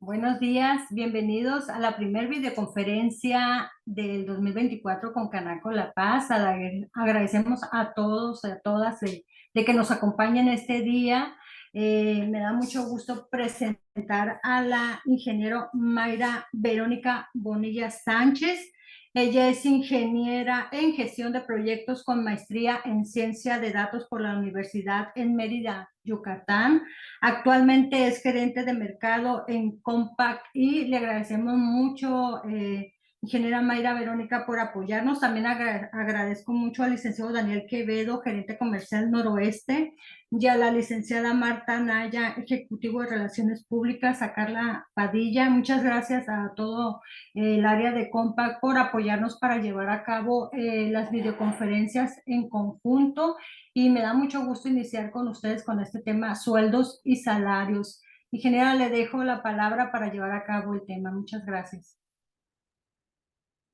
Buenos días, bienvenidos a la primer videoconferencia del 2024 con Canaco La Paz. Agradecemos a todos, a todas de que nos acompañen este día. Me da mucho gusto presentar a la ingeniero Mayra Verónica Bonilla Sánchez. Ella es ingeniera en gestión de proyectos con maestría en ciencia de datos por la Universidad en Mérida, Yucatán. Actualmente es gerente de mercado en Compaq y le agradecemos mucho, ingeniera Mayra Verónica, por apoyarnos. También agradezco mucho al licenciado Daniel Quevedo, gerente comercial Noroeste, y a la licenciada Marta Naya, ejecutivo de Relaciones Públicas, a Carla Padilla. Muchas gracias a todo el área de Compaq por apoyarnos para llevar a cabo las videoconferencias en conjunto, y me da mucho gusto iniciar con ustedes con este tema, sueldos y salarios. Ingeniera, le dejo la palabra para llevar a cabo el tema. Muchas gracias.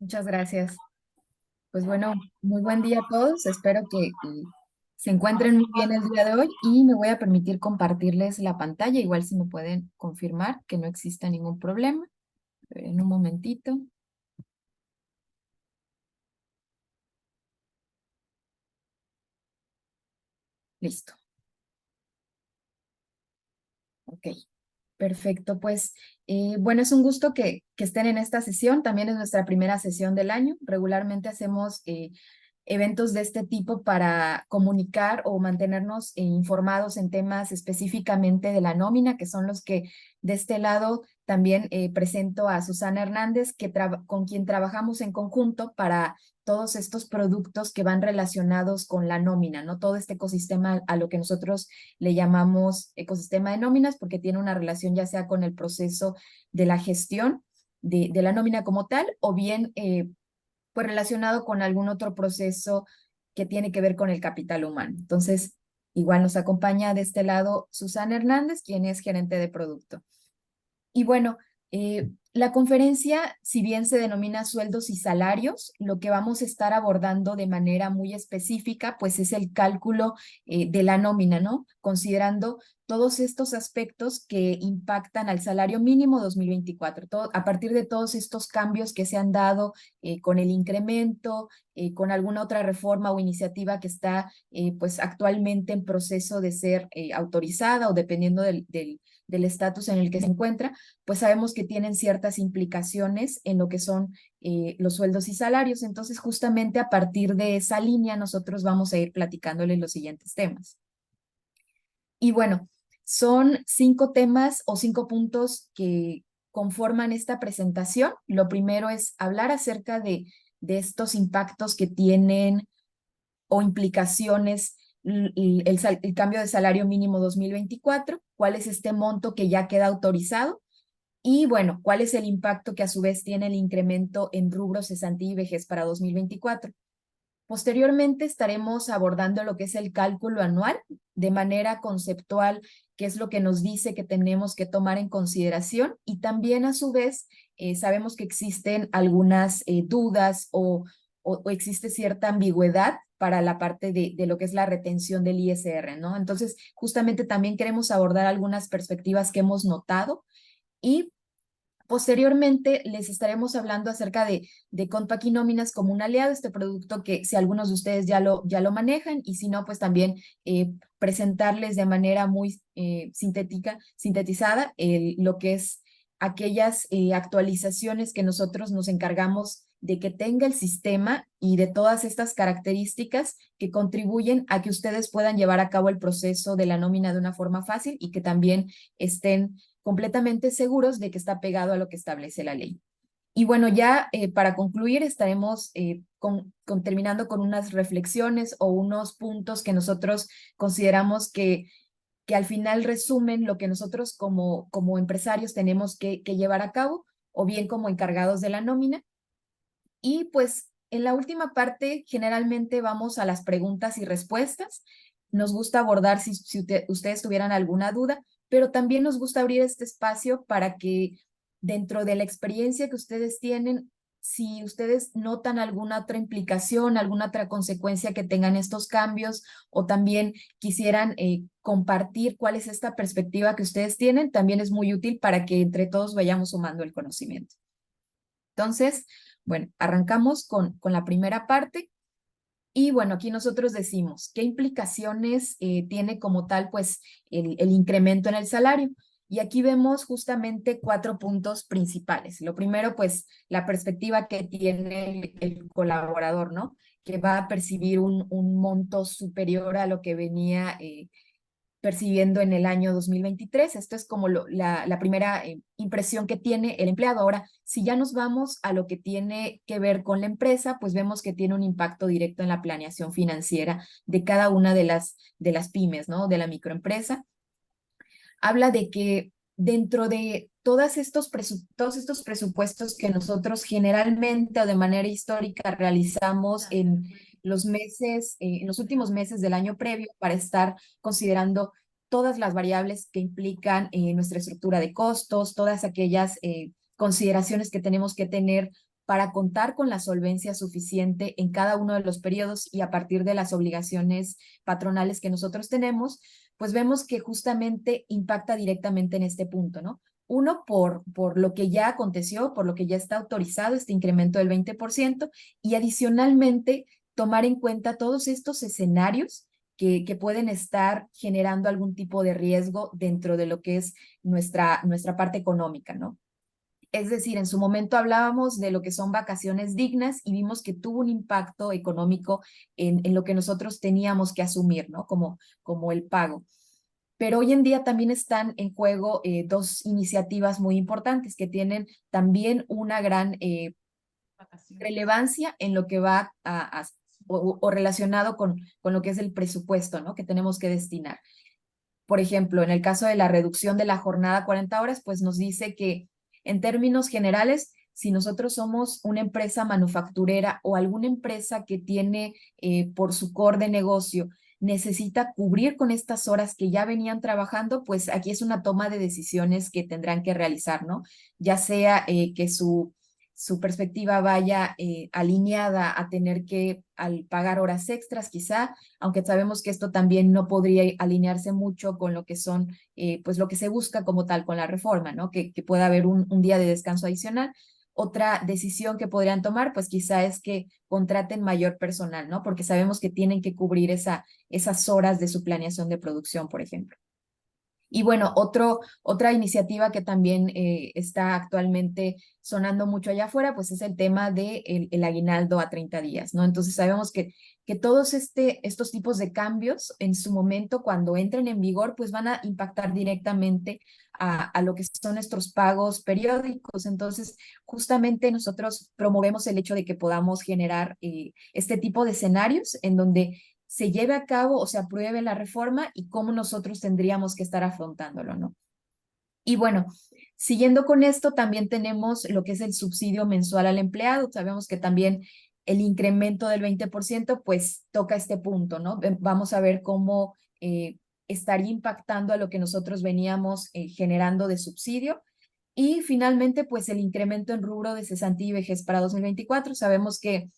Muchas gracias. Pues bueno, muy buen día a todos. Espero que se encuentren muy bien el día de hoy y me voy a permitir compartirles la pantalla, igual si me pueden confirmar que no exista ningún problema. En un momentito. Listo. Ok. Perfecto, pues bueno, es un gusto que estén en esta sesión. También es nuestra primera sesión del año. Regularmente hacemos eventos de este tipo para comunicar o mantenernos informados en temas específicamente de la nómina, que son los que de este lado también presento a Susana Hernández, con quien trabajamos en conjunto para todos estos productos que van relacionados con la nómina, ¿no? Todo este ecosistema a lo que nosotros le llamamos ecosistema de nóminas, porque tiene una relación ya sea con el proceso de la gestión de la nómina como tal, o bien pues relacionado con algún otro proceso que tiene que ver con el capital humano. Entonces, igual nos acompaña de este lado Susana Hernández, quien es gerente de producto. Y bueno, la conferencia, si bien se denomina sueldos y salarios, lo que vamos a estar abordando de manera muy específica, pues es el cálculo de la nómina, ¿no? Considerando todos estos aspectos que impactan al salario mínimo 2024, a partir de todos estos cambios que se han dado con el incremento, con alguna otra reforma o iniciativa que está pues actualmente en proceso de ser autorizada o dependiendo del estatus en el que se encuentra, pues sabemos que tienen ciertas implicaciones en lo que son los sueldos y salarios. Entonces, justamente a partir de esa línea, nosotros vamos a ir platicándoles los siguientes temas. Y bueno, son 5 temas o 5 puntos que conforman esta presentación. Lo primero es hablar acerca de estos impactos que tienen o implicaciones el cambio de salario mínimo 2024, cuál es este monto que ya queda autorizado y bueno, cuál es el impacto que a su vez tiene el incremento en rubros cesantía y vejez para 2024. Posteriormente estaremos abordando lo que es el cálculo anual de manera conceptual, qué es lo que nos dice que tenemos que tomar en consideración y también a su vez sabemos que existen algunas dudas o existe cierta ambigüedad para la parte de lo que es la retención del ISR, ¿no? Entonces, justamente también queremos abordar algunas perspectivas que hemos notado y posteriormente les estaremos hablando acerca de Compaq y Nóminas como un aliado, este producto que si algunos de ustedes ya lo manejan y si no, pues también presentarles de manera muy sintetizada lo que es aquellas actualizaciones que nosotros nos encargamos de que tenga el sistema y de todas estas características que contribuyen a que ustedes puedan llevar a cabo el proceso de la nómina de una forma fácil y que también estén completamente seguros de que está pegado a lo que establece la ley. Y bueno, ya para concluir estaremos terminando con unas reflexiones o unos puntos que nosotros consideramos que al final resumen lo que nosotros como empresarios tenemos que llevar a cabo o bien como encargados de la nómina. Y pues en la última parte generalmente vamos a las preguntas y respuestas. Nos gusta abordar si ustedes tuvieran alguna duda, pero también nos gusta abrir este espacio para que dentro de la experiencia que ustedes tienen, si ustedes notan alguna otra implicación, alguna otra consecuencia que tengan estos cambios o también quisieran compartir cuál es esta perspectiva que ustedes tienen, también es muy útil para que entre todos vayamos sumando el conocimiento. Entonces, bueno, arrancamos con la primera parte. Y bueno, aquí nosotros decimos, ¿qué implicaciones tiene como tal, pues, el incremento en el salario? Y aquí vemos justamente 4 puntos principales. Lo primero, pues, la perspectiva que tiene el colaborador, ¿no? Que va a percibir un monto superior a lo que venía percibiendo en el año 2023. Esto es como la primera impresión que tiene el empleado. Ahora, si ya nos vamos a lo que tiene que ver con la empresa, pues vemos que tiene un impacto directo en la planeación financiera de cada una de las pymes, ¿no? De la microempresa. Habla de que dentro de todos estos presupuestos que nosotros generalmente o de manera histórica realizamos en los meses, en los últimos meses del año previo para estar considerando todas las variables que implican nuestra estructura de costos, todas aquellas consideraciones que tenemos que tener para contar con la solvencia suficiente en cada uno de los periodos y a partir de las obligaciones patronales que nosotros tenemos, pues vemos que justamente impacta directamente en este punto, ¿no? Uno, por lo que ya aconteció, por lo que ya está autorizado este incremento del 20%, y adicionalmente tomar en cuenta todos estos escenarios que pueden estar generando algún tipo de riesgo dentro de lo que es nuestra parte económica, ¿no? Es decir, en su momento hablábamos de lo que son vacaciones dignas y vimos que tuvo un impacto económico en lo que nosotros teníamos que asumir, ¿no? Como el pago. Pero hoy en día también están en juego dos iniciativas muy importantes que tienen también una gran relevancia en lo que va o relacionado con lo que es el presupuesto, ¿no? Que tenemos que destinar. Por ejemplo, en el caso de la reducción de la jornada a 40 horas, pues nos dice que en términos generales, si nosotros somos una empresa manufacturera o alguna empresa que tiene por su core de negocio, necesita cubrir con estas horas que ya venían trabajando, pues aquí es una toma de decisiones que tendrán que realizar, ¿no? Ya sea que su perspectiva vaya alineada a tener que al pagar horas extras, quizá, aunque sabemos que esto también no podría alinearse mucho con lo que son, pues lo que se busca como tal con la reforma, ¿no? Que pueda haber un día de descanso adicional. Otra decisión que podrían tomar, pues quizá es que contraten mayor personal, ¿no? Porque sabemos que tienen que cubrir esas horas de su planeación de producción, por ejemplo. Y bueno, otra iniciativa que también está actualmente sonando mucho allá afuera, pues es el tema de el aguinaldo a 30 días, ¿no? Entonces sabemos que todos estos tipos de cambios en su momento, cuando entren en vigor, pues van a impactar directamente a lo que son nuestros pagos periódicos. Entonces, justamente nosotros promovemos el hecho de que podamos generar este tipo de escenarios en donde se lleve a cabo o se apruebe la reforma y cómo nosotros tendríamos que estar afrontándolo, ¿no? Y bueno, siguiendo con esto, también tenemos lo que es el subsidio mensual al empleado. Sabemos que también el incremento del 20% pues toca este punto, ¿no? Vamos a ver cómo estaría impactando a lo que nosotros veníamos generando de subsidio. Y finalmente, pues el incremento en rubro de cesantía y vejez para 2024. Sabemos que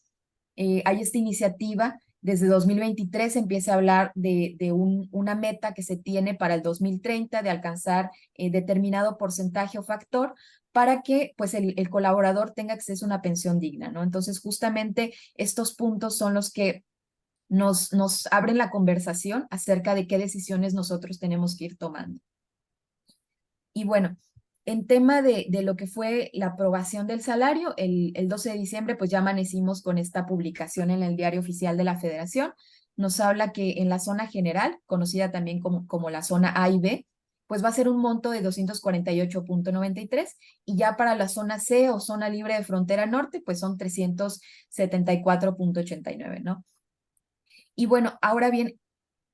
hay esta iniciativa. Desde 2023 empieza a hablar de una meta que se tiene para el 2030 de alcanzar determinado porcentaje o factor para que pues el colaborador tenga acceso a una pensión digna, ¿no? Entonces, justamente estos puntos son los que nos abren la conversación acerca de qué decisiones nosotros tenemos que ir tomando. Y bueno, en tema de lo que fue la aprobación del salario, el 12 de diciembre pues ya amanecimos con esta publicación en el Diario Oficial de la Federación. Nos habla que en la zona general, conocida también como la zona A y B, pues va a ser un monto de 248.93 y ya para la zona C o zona libre de frontera norte, pues son 374.89, ¿no? Y bueno, ahora bien,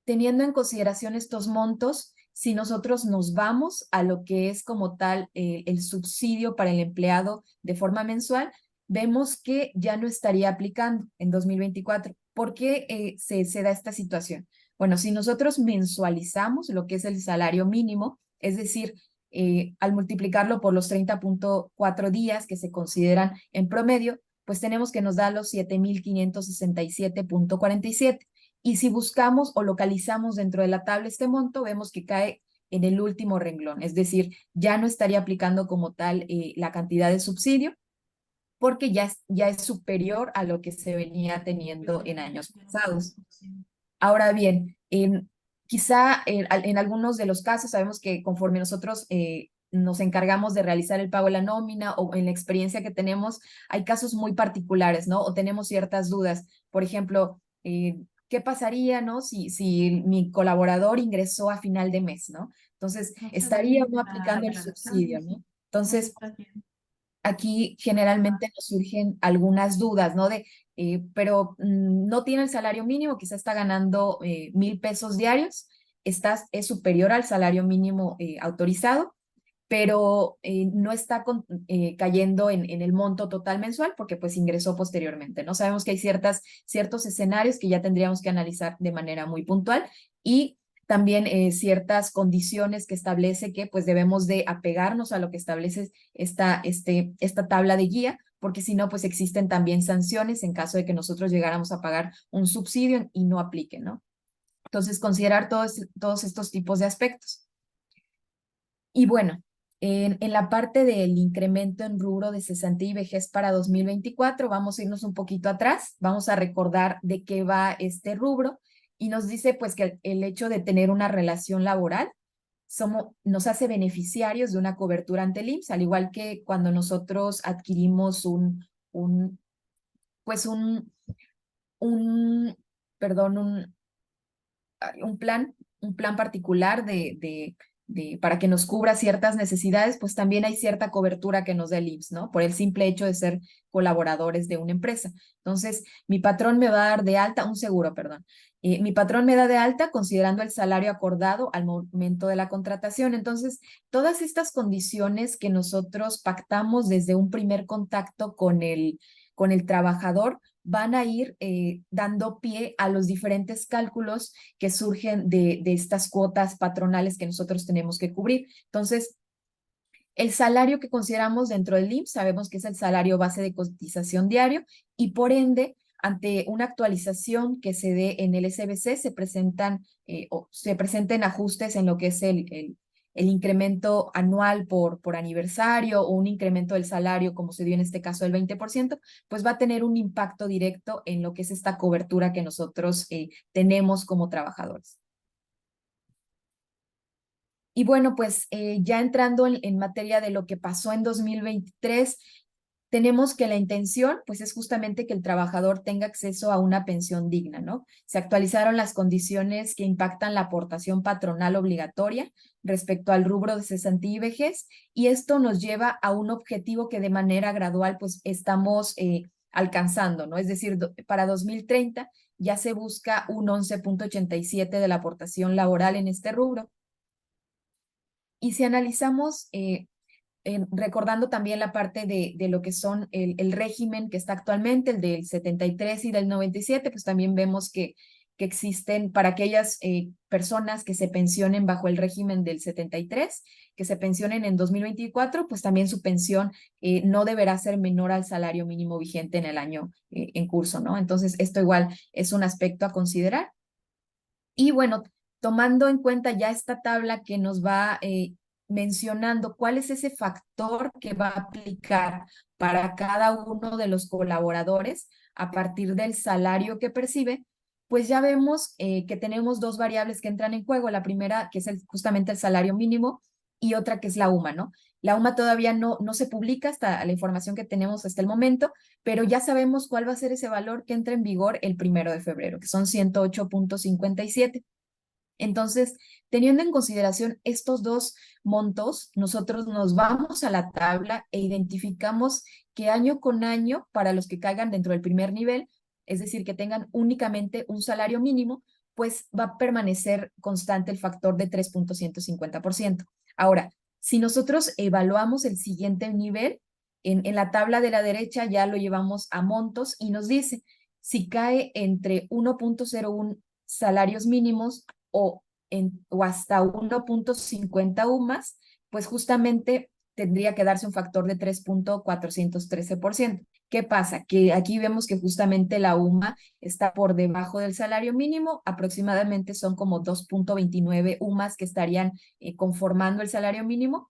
teniendo en consideración estos montos, si nosotros nos vamos a lo que es como tal el subsidio para el empleado de forma mensual, vemos que ya no estaría aplicando en 2024. ¿Por qué se da esta situación? Bueno, si nosotros mensualizamos lo que es el salario mínimo, es decir, al multiplicarlo por los 30.4 días que se consideran en promedio, pues tenemos que nos da los 7.567.47 Y si buscamos o localizamos dentro de la tabla este monto, vemos que cae en el último renglón, es decir, ya no estaría aplicando como tal la cantidad de subsidio, porque ya es superior a lo que se venía teniendo en años pasados. Ahora bien, quizá en algunos de los casos sabemos que conforme nosotros nos encargamos de realizar el pago de la nómina o en la experiencia que tenemos, hay casos muy particulares, ¿no? O tenemos ciertas dudas. Por ejemplo, ¿qué pasaría, ¿no? Si mi colaborador ingresó a final de mes, ¿no? Entonces, estaría uno aplicando el subsidio, ¿no? Entonces, aquí generalmente nos surgen algunas dudas, ¿no? Pero no tiene el salario mínimo, quizá está ganando 1,000 pesos diarios, es superior al salario mínimo autorizado, pero no está cayendo en el monto total mensual porque pues ingresó posteriormente, ¿no? Sabemos que hay ciertos escenarios que ya tendríamos que analizar de manera muy puntual y también ciertas condiciones que establece que pues debemos de apegarnos a lo que establece esta tabla de guía, porque si no pues existen también sanciones en caso de que nosotros llegáramos a pagar un subsidio y no aplique, ¿no? Entonces considerar todos estos tipos de aspectos. Y bueno, en la parte del incremento en rubro de cesantía y vejez para 2024, vamos a irnos un poquito atrás, vamos a recordar de qué va este rubro y nos dice pues que el hecho de tener una relación laboral nos hace beneficiarios de una cobertura ante el IMSS, al igual que cuando nosotros adquirimos pues un, perdón, un plan particular para que nos cubra ciertas necesidades, pues también hay cierta cobertura que nos da el IMSS, ¿no? Por el simple hecho de ser colaboradores de una empresa. Entonces, mi patrón me va a dar de alta, un seguro, perdón. Mi patrón me da de alta considerando el salario acordado al momento de la contratación. Entonces, todas estas condiciones que nosotros pactamos desde un primer contacto con el trabajador, van a ir dando pie a los diferentes cálculos que surgen de estas cuotas patronales que nosotros tenemos que cubrir. Entonces, el salario que consideramos dentro del IMSS, sabemos que es el salario base de cotización diario y por ende, ante una actualización que se dé en el SBC, se presenten ajustes en lo que es el incremento anual por aniversario o un incremento del salario, como se dio en este caso del 20%, pues va a tener un impacto directo en lo que es esta cobertura que nosotros tenemos como trabajadores. Y bueno, pues ya entrando en materia de lo que pasó en 2023, tenemos que la intención, pues es justamente que el trabajador tenga acceso a una pensión digna, ¿no? Se actualizaron las condiciones que impactan la aportación patronal obligatoria respecto al rubro de cesantía y vejez, y esto nos lleva a un objetivo que de manera gradual, pues estamos alcanzando, ¿no? Es decir, para 2030 ya se busca un 11,87 de la aportación laboral en este rubro. Y si analizamos, recordando también la parte de lo que son el régimen que está actualmente, el del 73 y del 97, pues también vemos que existen para aquellas personas que se pensionen bajo el régimen del 73, que se pensionen en 2024, pues también su pensión no deberá ser menor al salario mínimo vigente en el año en curso, ¿no? Entonces, esto igual es un aspecto a considerar. Y bueno, tomando en cuenta ya esta tabla que nos va mencionando cuál es ese factor que va a aplicar para cada uno de los colaboradores a partir del salario que percibe, pues ya vemos que tenemos dos variables que entran en juego. La primera, que es justamente el salario mínimo, y otra que es la UMA, ¿no? La UMA todavía no se publica hasta la información que tenemos hasta el momento, pero ya sabemos cuál va a ser ese valor que entra en vigor el 1 de febrero, que son 108,57. Entonces, teniendo en consideración estos dos montos, nosotros nos vamos a la tabla e identificamos que año con año, para los que caigan dentro del primer nivel, es decir, que tengan únicamente un salario mínimo, pues va a permanecer constante el factor de 3,150%. Ahora, si nosotros evaluamos el siguiente nivel, en la tabla de la derecha ya lo llevamos a montos y nos dice si cae entre 1,01 salarios mínimos o hasta 1,50 UMAS, pues justamente tendría que darse un factor de 3,413%. ¿Qué pasa? Que aquí vemos que justamente la UMA está por debajo del salario mínimo, aproximadamente son como 2.29 UMAs que estarían conformando el salario mínimo.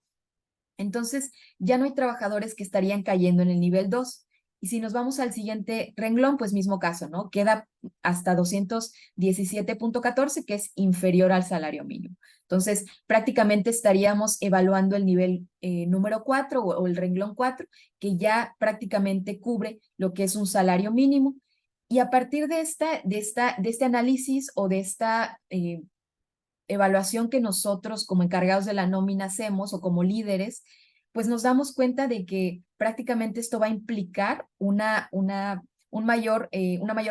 Entonces, ya no hay trabajadores que estarían cayendo en el nivel 2. Y si nos vamos al siguiente renglón, pues mismo caso, ¿no? Queda hasta 217.14, que es inferior al salario mínimo. Entonces, prácticamente estaríamos evaluando el nivel número 4 o el renglón 4, que ya prácticamente cubre lo que es un salario mínimo. Y a partir de este análisis o de esta evaluación que nosotros como encargados de la nómina hacemos o como líderes, pues nos damos cuenta de que prácticamente esto va a implicar una mayor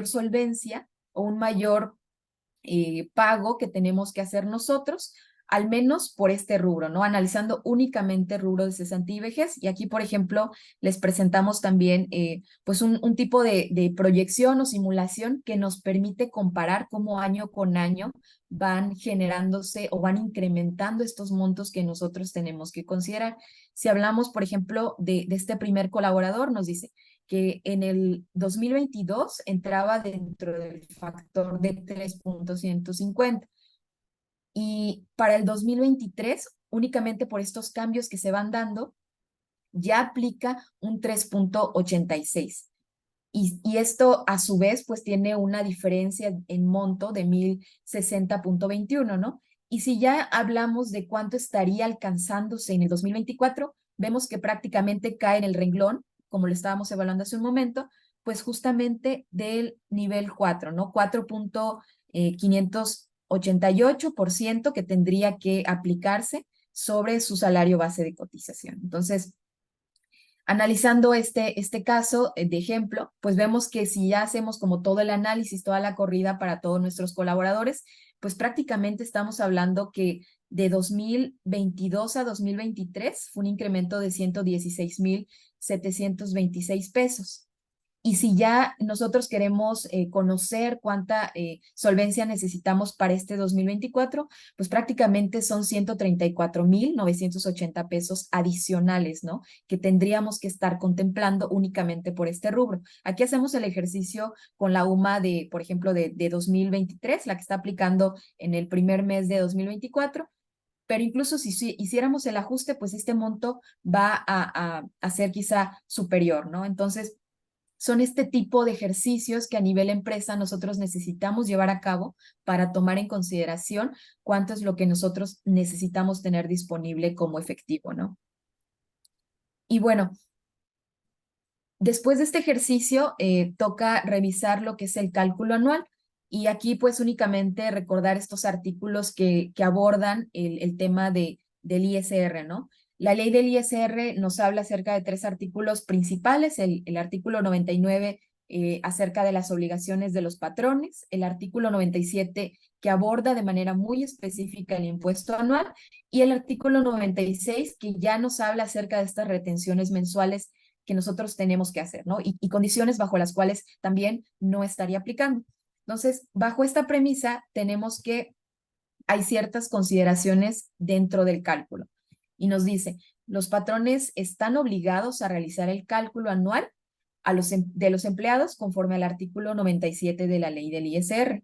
solvencia o un mayor pago que tenemos que hacer nosotros, al menos por este rubro, ¿no? Analizando únicamente rubro de cesantía y vejez. Y aquí, por ejemplo, les presentamos también pues un tipo de proyección o simulación que nos permite comparar cómo año con año van generándose o van incrementando estos montos que nosotros tenemos que considerar. Si hablamos, por ejemplo, de este primer colaborador, nos dice que en el 2022 entraba dentro del factor de 3.150 y para el 2023, únicamente por estos cambios que se van dando, ya aplica un 3.86. Y esto a su vez pues tiene una diferencia en monto de 1060.21, ¿no? Y si ya hablamos de cuánto estaría alcanzándose en el 2024, vemos que prácticamente cae en el renglón, como lo estábamos evaluando hace un momento, pues justamente del nivel 4, ¿no? 4.588% que tendría que aplicarse sobre su salario base de cotización. Entonces, analizando este caso de ejemplo, pues vemos que si ya hacemos como todo el análisis, toda la corrida para todos nuestros colaboradores, pues prácticamente estamos hablando que de 2022 a 2023 fue un incremento de 116,726 pesos. Y si ya nosotros queremos conocer cuánta solvencia necesitamos para este 2024, pues prácticamente son 134,980 pesos adicionales, ¿no? Que tendríamos que estar contemplando únicamente por este rubro. Aquí hacemos el ejercicio con la UMA de, por ejemplo, de 2023, la que está aplicando en el primer mes de 2024. Pero incluso si hiciéramos el ajuste, pues este monto va a ser quizá superior, ¿no? Entonces, son este tipo de ejercicios que a nivel empresa nosotros necesitamos llevar a cabo para tomar en consideración cuánto es lo que nosotros necesitamos tener disponible como efectivo, ¿no? Y bueno, después de este ejercicio toca revisar lo que es el cálculo anual. Y aquí pues únicamente recordar estos artículos que abordan el tema del ISR, ¿no? La ley del ISR nos habla acerca de tres artículos principales, el artículo 99 acerca de las obligaciones de los patrones, el artículo 97 que aborda de manera muy específica el impuesto anual y el artículo 96 que ya nos habla acerca de estas retenciones mensuales que nosotros tenemos que hacer, ¿no? Y condiciones bajo las cuales también no estaría aplicando. Entonces, bajo esta premisa, tenemos que hay ciertas consideraciones dentro del cálculo. Y nos dice, los patrones están obligados a realizar el cálculo anual de los empleados conforme al artículo 97 de la ley del ISR.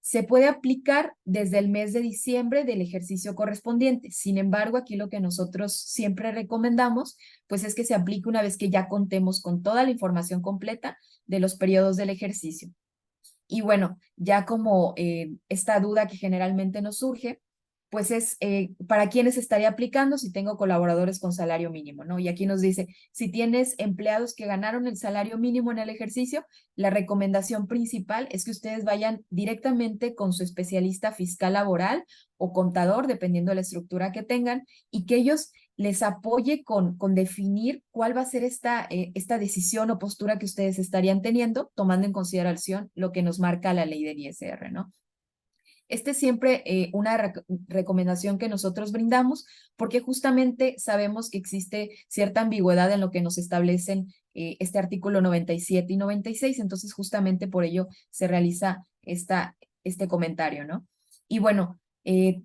Se puede aplicar desde el mes de diciembre del ejercicio correspondiente. Sin embargo, aquí lo que nosotros siempre recomendamos, pues es que se aplique una vez que ya contemos con toda la información completa de los periodos del ejercicio. Y bueno, ya como esta duda que generalmente nos surge, pues es para quiénes estaría aplicando si tengo colaboradores con salario mínimo, ¿no? Y aquí nos dice, si tienes empleados que ganaron el salario mínimo en el ejercicio, la recomendación principal es que ustedes vayan directamente con su especialista fiscal laboral o contador, dependiendo de la estructura que tengan, y que ellos les apoye con definir cuál va a ser esta decisión o postura que ustedes estarían teniendo, tomando en consideración lo que nos marca la ley del ISR, ¿no? Este es siempre una recomendación que nosotros brindamos porque justamente sabemos que existe cierta ambigüedad en lo que nos establecen este artículo 97 y 96, entonces justamente por ello se realiza este comentario, ¿no? Y bueno,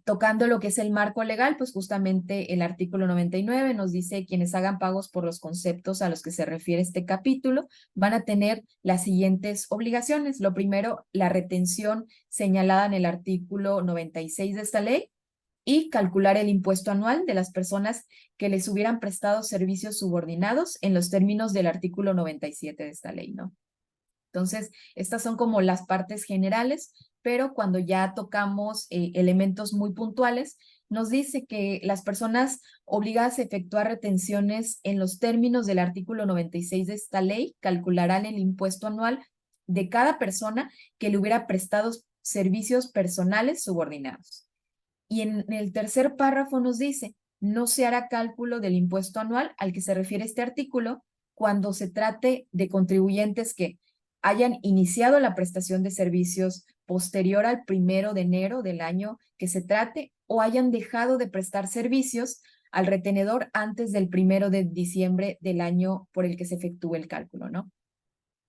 Tocando lo que es el marco legal, pues justamente el artículo 99 nos dice quienes hagan pagos por los conceptos a los que se refiere este capítulo van a tener las siguientes obligaciones. Lo primero, la retención señalada en el artículo 96 de esta ley y calcular el impuesto anual de las personas que les hubieran prestado servicios subordinados en los términos del artículo 97 de esta ley, ¿no? Entonces, estas son como las partes generales, pero cuando ya tocamos elementos muy puntuales, nos dice que las personas obligadas a efectuar retenciones en los términos del artículo 96 de esta ley calcularán el impuesto anual de cada persona que le hubiera prestado servicios personales subordinados. Y en el tercer párrafo nos dice, no se hará cálculo del impuesto anual al que se refiere este artículo cuando se trate de contribuyentes que hayan iniciado la prestación de servicios posterior al 1 de enero del año que se trate o hayan dejado de prestar servicios al retenedor antes del 1 de diciembre del año por el que se efectúe el cálculo, ¿no?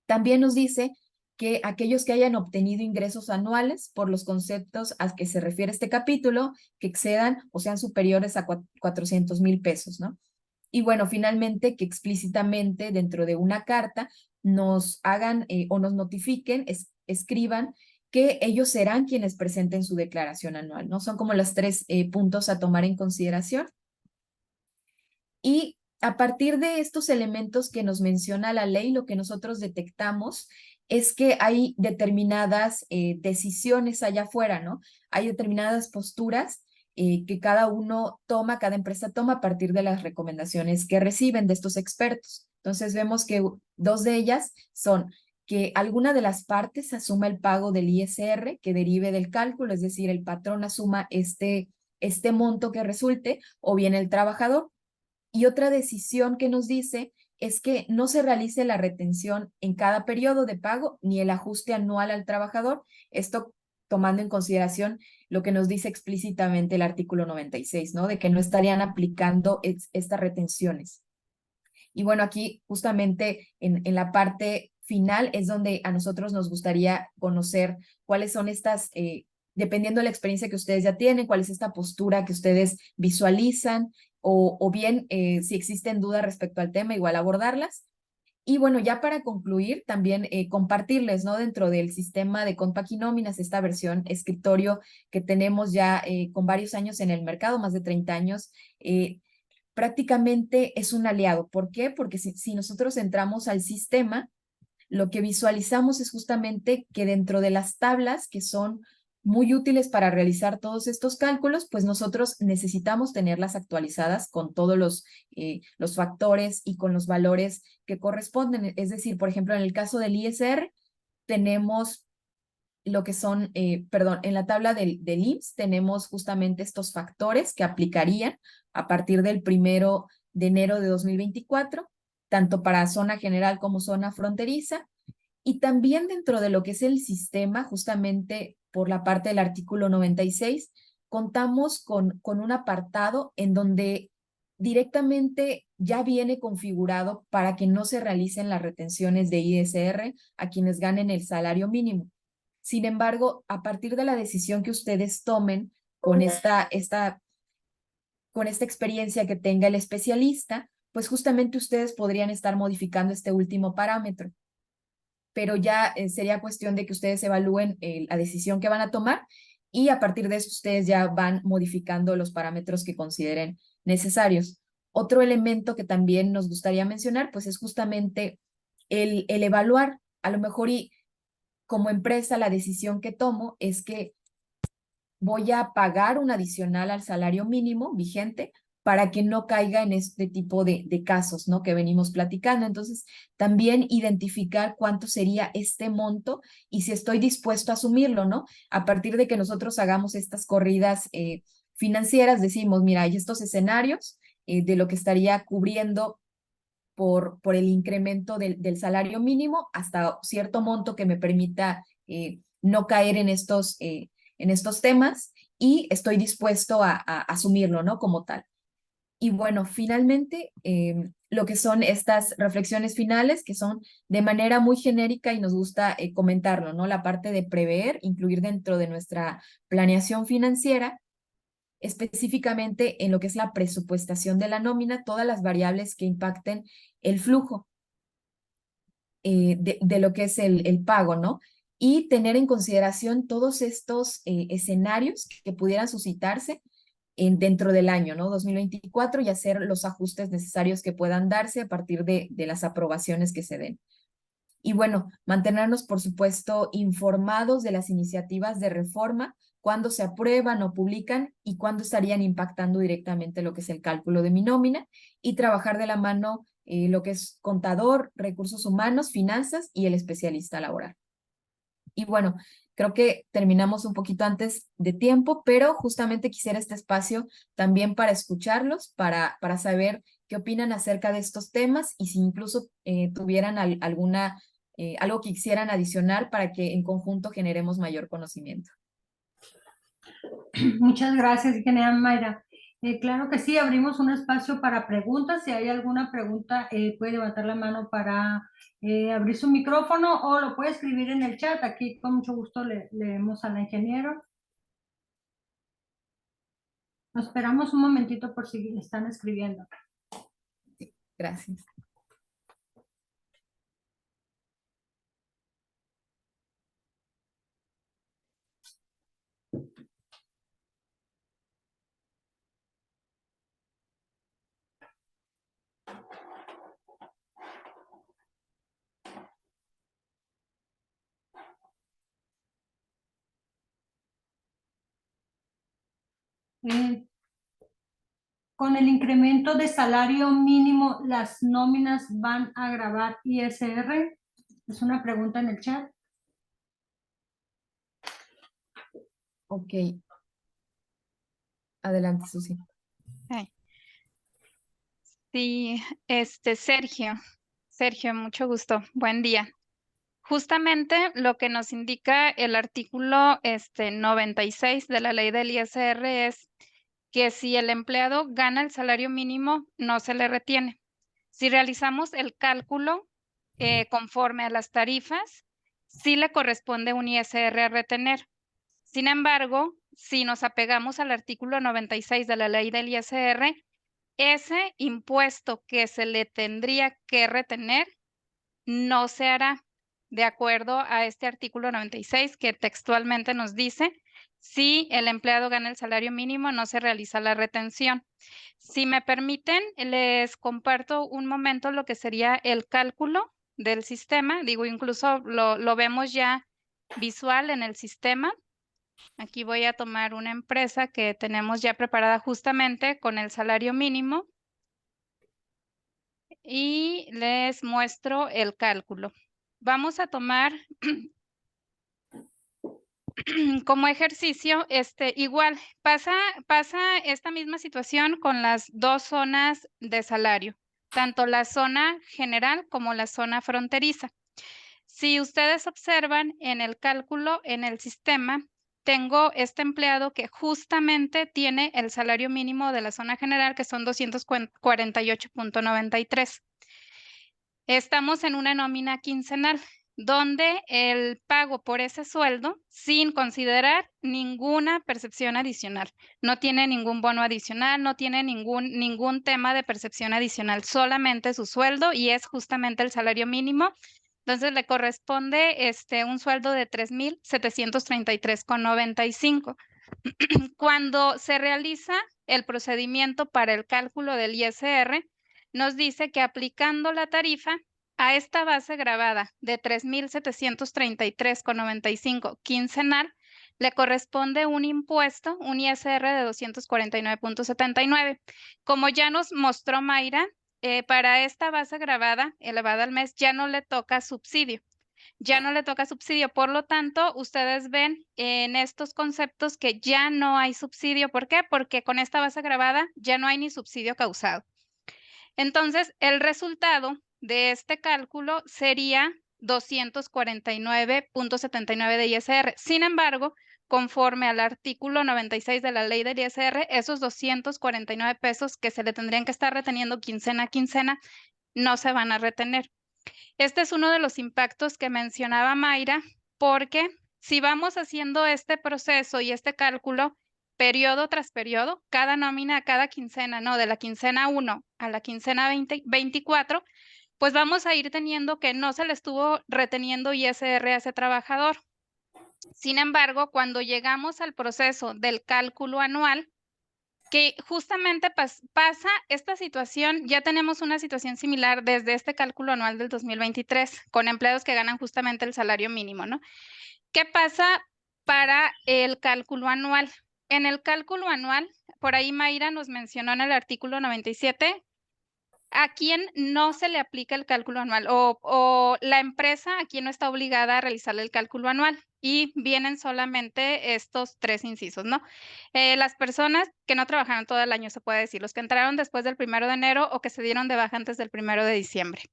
También nos dice que aquellos que hayan obtenido ingresos anuales por los conceptos a que se refiere este capítulo, que excedan o sean superiores a 400,000 pesos, ¿no? Y bueno, finalmente que explícitamente dentro de una carta nos hagan o nos notifiquen, escriban que ellos serán quienes presenten su declaración anual, ¿no? Son como los tres puntos a tomar en consideración. Y a partir de estos elementos que nos menciona la ley, lo que nosotros detectamos es que hay determinadas decisiones allá afuera, ¿no? Hay determinadas posturas que cada uno toma, cada empresa toma a partir de las recomendaciones que reciben de estos expertos. Entonces vemos que dos de ellas son que alguna de las partes asuma el pago del ISR que derive del cálculo, es decir, el patrón asuma este monto que resulte, o bien el trabajador. Y otra decisión que nos dice es que no se realice la retención en cada periodo de pago ni el ajuste anual al trabajador. Esto tomando en consideración lo que nos dice explícitamente el artículo 96, ¿no? De que no estarían aplicando estas retenciones. Y bueno, aquí justamente en la parte final es donde a nosotros nos gustaría conocer cuáles son estas, dependiendo de la experiencia que ustedes ya tienen, cuál es esta postura que ustedes visualizan o bien si existen dudas respecto al tema, igual abordarlas. Y bueno, ya para concluir, también compartirles, ¿no? Dentro del sistema de Compaquinóminas, esta versión escritorio que tenemos ya con varios años en el mercado, más de 30 años, prácticamente es un aliado. ¿Por qué? Porque si nosotros entramos al sistema, lo que visualizamos es justamente que dentro de las tablas que son muy útiles para realizar todos estos cálculos, pues nosotros necesitamos tenerlas actualizadas con todos los factores y con los valores que corresponden. Es decir, por ejemplo, en el caso del ISR, tenemos lo que son, perdón, en la tabla del IMSS tenemos justamente estos factores que aplicarían a partir del 1 de enero de 2024, tanto para zona general como zona fronteriza. Y también dentro de lo que es el sistema, justamente por la parte del artículo 96, contamos con un apartado en donde directamente ya viene configurado para que no se realicen las retenciones de ISR a quienes ganen el salario mínimo. Sin embargo, a partir de la decisión que ustedes tomen con con esta experiencia que tenga el especialista, pues justamente ustedes podrían estar modificando este último parámetro. Pero ya sería cuestión de que ustedes evalúen la decisión que van a tomar y a partir de eso ustedes ya van modificando los parámetros que consideren necesarios. Otro elemento que también nos gustaría mencionar, pues es justamente el evaluar, a lo mejor y como empresa la decisión que tomo es que voy a pagar un adicional al salario mínimo vigente para que no caiga en este tipo de casos, ¿no? Que venimos platicando. Entonces, también identificar cuánto sería este monto y si estoy dispuesto a asumirlo, ¿no? A partir de que nosotros hagamos estas corridas financieras, decimos, mira, hay estos escenarios de lo que estaría cubriendo por el incremento del salario mínimo hasta cierto monto que me permita no caer en estos temas y estoy dispuesto a asumirlo, ¿no? Como tal. Y bueno, finalmente, lo que son estas reflexiones finales, que son de manera muy genérica y nos gusta comentarlo, ¿no? La parte de prever, incluir dentro de nuestra planeación financiera, específicamente en lo que es la presupuestación de la nómina, todas las variables que impacten el flujo de lo que es el pago, ¿no? Y tener en consideración todos estos escenarios que pudieran suscitarse dentro del año, ¿no? 2024 y hacer los ajustes necesarios que puedan darse a partir de las aprobaciones que se den. Y bueno, mantenernos, por supuesto, informados de las iniciativas de reforma, cuándo se aprueban o publican y cuándo estarían impactando directamente lo que es el cálculo de mi nómina y trabajar de la mano lo que es contador, recursos humanos, finanzas y el especialista laboral. Y bueno, creo que terminamos un poquito antes de tiempo, pero justamente quisiera este espacio también para escucharlos, para saber qué opinan acerca de estos temas y si incluso tuvieran alguna, algo que quisieran adicionar para que en conjunto generemos mayor conocimiento. Muchas gracias, ingeniera Mayra. Claro que sí, abrimos un espacio para preguntas. Si hay alguna pregunta, puede levantar la mano para abrir su micrófono o lo puede escribir en el chat. Aquí con mucho gusto leemos al ingeniero. Nos esperamos un momentito por si están escribiendo. Gracias. Con el incremento de salario mínimo, ¿las nóminas van a grabar ISR? Es una pregunta en el chat. Ok. Adelante, Susi. Sí, Sergio, mucho gusto. Buen día. Justamente lo que nos indica el artículo 96 de la ley del ISR es que si el empleado gana el salario mínimo, no se le retiene. Si realizamos el cálculo conforme a las tarifas, sí le corresponde un ISR a retener. Sin embargo, si nos apegamos al artículo 96 de la ley del ISR, ese impuesto que se le tendría que retener no se hará de acuerdo a este artículo 96 que textualmente nos dice, si el empleado gana el salario mínimo, no se realiza la retención. Si me permiten, les comparto un momento lo que sería el cálculo del sistema. Digo, incluso lo vemos ya visual en el sistema. Aquí voy a tomar una empresa que tenemos ya preparada justamente con el salario mínimo y les muestro el cálculo. Vamos a tomar como ejercicio, igual, pasa esta misma situación con las dos zonas de salario, tanto la zona general como la zona fronteriza. Si ustedes observan en el cálculo, en el sistema, tengo este empleado que justamente tiene el salario mínimo de la zona general, que son 248.93. Estamos en una nómina quincenal, donde el pago por ese sueldo, sin considerar ninguna percepción adicional, no tiene ningún bono adicional, no tiene ningún tema de percepción adicional, solamente su sueldo y es justamente el salario mínimo. Entonces le corresponde un sueldo de 3,733,95. Cuando se realiza el procedimiento para el cálculo del ISR, nos dice que aplicando la tarifa a esta base gravada de 3,733,95 quincenal, le corresponde un impuesto, un ISR de 249.79. Como ya nos mostró Mayra, para esta base gravada elevada al mes ya no le toca subsidio. Ya no le toca subsidio, por lo tanto, ustedes ven en estos conceptos que ya no hay subsidio. ¿Por qué? Porque con esta base gravada ya no hay ni subsidio causado. Entonces, el resultado de este cálculo sería 249.79 de ISR. Sin embargo, conforme al artículo 96 de la ley del ISR, esos 249 pesos que se le tendrían que estar reteniendo quincena a quincena no se van a retener. Este es uno de los impactos que mencionaba Mayra, porque si vamos haciendo este proceso y este cálculo periodo tras periodo, cada nómina, cada quincena, ¿no? De la quincena 1 a la quincena 24, pues vamos a ir teniendo que no se le estuvo reteniendo ISR a ese trabajador. Sin embargo, cuando llegamos al proceso del cálculo anual, que justamente pasa esta situación, ya tenemos una situación similar desde este cálculo anual del 2023, con empleados que ganan justamente el salario mínimo, ¿no? ¿Qué pasa para el cálculo anual? En el cálculo anual, por ahí Mayra nos mencionó en el artículo 97, ¿a quién no se le aplica el cálculo anual? O la empresa, ¿a quién no está obligada a realizar el cálculo anual? Y vienen solamente estos 3 incisos, ¿no? Las personas que no trabajaron todo el año, se puede decir, los que entraron después del 1 de enero o que se dieron de baja antes del 1 de diciembre,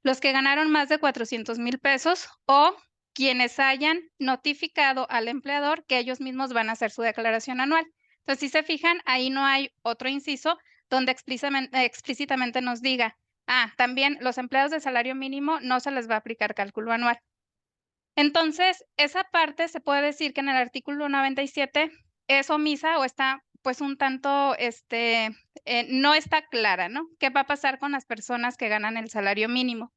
los que ganaron más de 400,000 pesos o quienes hayan notificado al empleador que ellos mismos van a hacer su declaración anual. Entonces, si se fijan, ahí no hay otro inciso donde explícitamente nos diga, también los empleados de salario mínimo no se les va a aplicar cálculo anual. Entonces, esa parte se puede decir que en el artículo 97 es omisa o está pues un tanto, no está clara, ¿no? ¿Qué va a pasar con las personas que ganan el salario mínimo?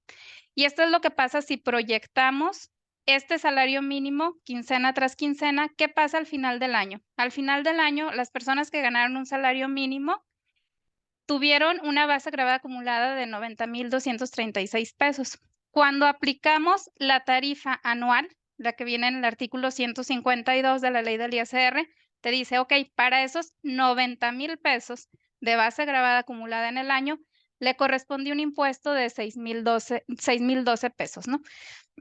Y esto es lo que pasa si proyectamos este salario mínimo quincena tras quincena. ¿Qué pasa al final del año? Al final del año, las personas que ganaron un salario mínimo tuvieron una base agravada acumulada de 90,236 pesos. Cuando aplicamos la tarifa anual, la que viene en el artículo 152 de la ley del ISR, te dice, ok, para esos 90,000 pesos de base agravada acumulada en el año, le corresponde un impuesto de 6,012 pesos, ¿no?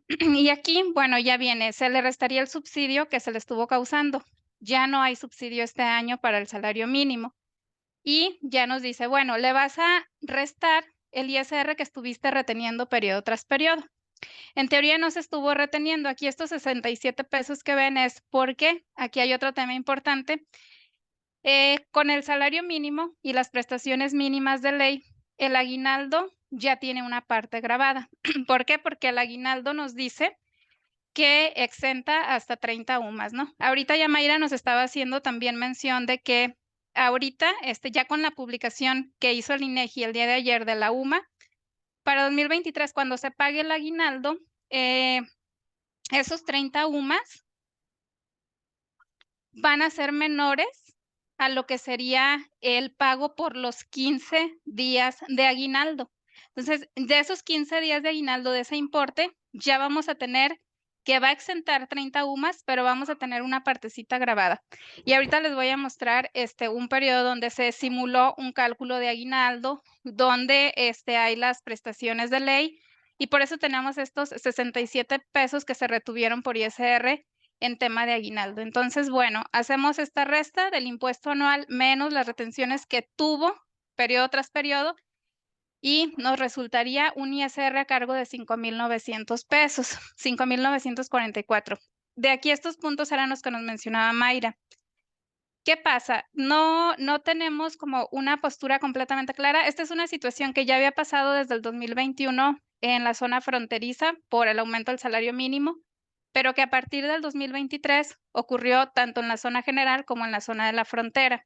Y aquí, bueno, ya viene, se le restaría el subsidio que se le estuvo causando. Ya no hay subsidio este año para el salario mínimo. Y ya nos dice, bueno, le vas a restar el ISR que estuviste reteniendo periodo tras periodo. En teoría no se estuvo reteniendo. Aquí estos 67 pesos que ven es porque aquí hay otro tema importante. Con el salario mínimo y las prestaciones mínimas de ley, el aguinaldo ya tiene una parte grabada. ¿Por qué? Porque el aguinaldo nos dice que exenta hasta 30 UMAS, ¿no? Ahorita ya Mayra nos estaba haciendo también mención de que ahorita, ya con la publicación que hizo el INEGI el día de ayer de la UMA, para 2023, cuando se pague el aguinaldo, esos 30 UMAS van a ser menores a lo que sería el pago por los 15 días de aguinaldo. Entonces, de esos 15 días de aguinaldo, de ese importe, ya vamos a tener que va a exentar 30 UMAS, pero vamos a tener una partecita grabada. Y ahorita les voy a mostrar un periodo donde se simuló un cálculo de aguinaldo, donde hay las prestaciones de ley, y por eso tenemos estos 67 pesos que se retuvieron por ISR en tema de aguinaldo. Entonces, bueno, hacemos esta resta del impuesto anual menos las retenciones que tuvo periodo tras periodo, y nos resultaría un ISR a cargo de 5,900 pesos, 5,944. De aquí estos puntos eran los que nos mencionaba Mayra. ¿Qué pasa? No tenemos como una postura completamente clara. Esta es una situación que ya había pasado desde el 2021 en la zona fronteriza por el aumento del salario mínimo, pero que a partir del 2023 ocurrió tanto en la zona general como en la zona de la frontera.